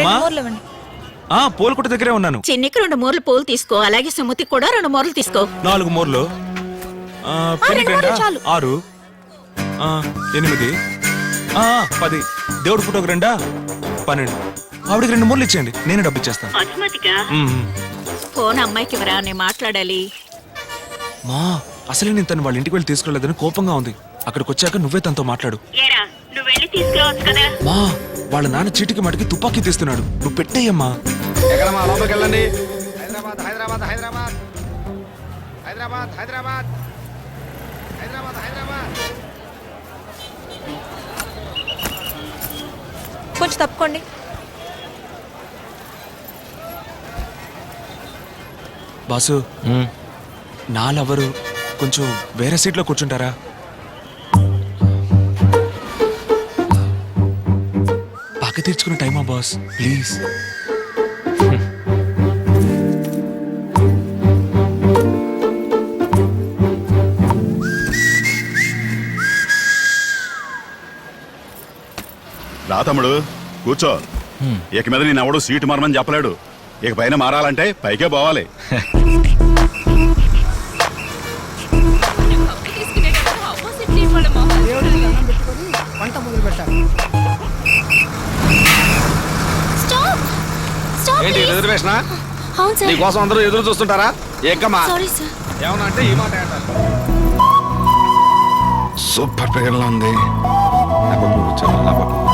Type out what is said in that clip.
అమ్మా మూరలు ఇవ్వండి. పూలకుట్ట దగ్గరే ఉన్నాను. చిన్నికి 2 మూరలు పూలు తీసుకో, అలాగే సుమతికి కూడా 2 మూరలు తీసుకో. 4 మూరలు. పెన్నికి 2 మూరలు 2, చాలు. 6, 8, 10. దేవుడి ఫోటోకి 2, 12. ఆవిడికి 2 మూరలు ఇచ్చేయండి, నేనే డబ్బు ఇచ్చేస్తాను. ఫోన్ అమ్మాయికి ఇవ్వరా, నేను మాట్లాడాలి. మా అసలే నేను తను వాళ్ళ ఇంటికి వెళ్ళి తీసుకెళ్లేదని కోపంగా ఉంది. అక్కడికి వచ్చాక నువ్వే తనతో మాట్లాడు. మా వాళ్ళ నాన్న చీటికి మటుకి తుపాకీ తీస్తున్నాడు, నువ్వు పెట్టేయమ్మా. లోపలికి వెళ్ళండి. హైదరాబాద్ హైదరాబాద్ హైదరాబాద్ హైదరాబాద్ హైదరాబాద్ హైదరాబాద్ హైదరాబాద్. కొంచెం తప్పుకోండి. బాసు, నా లవరు కొంచెం వేరే సీట్లో కూర్చుంటారా? పక్క తీర్చుకునే టైమా బాస్, ప్లీజ్. రా తమ్ముడు, కూర్చో. ఇక మీద నేను ఎవడు సీటు మారమని చెప్పలేడు. ఇక పైన మారాలంటే పైకే పోవాలి. ఏంటి రిజర్వేషనా? అవును సార్. నీకోసం అందరూ ఎదురు చూస్తుంటారా? ఏకమ్మా సారీ సార్. ఏమన్నా అంటే ఈ మాట అంటారు. సూపర్ ప్రకటనలో ఉంది. నా పక్కన కూర్చో, నా పక్కన.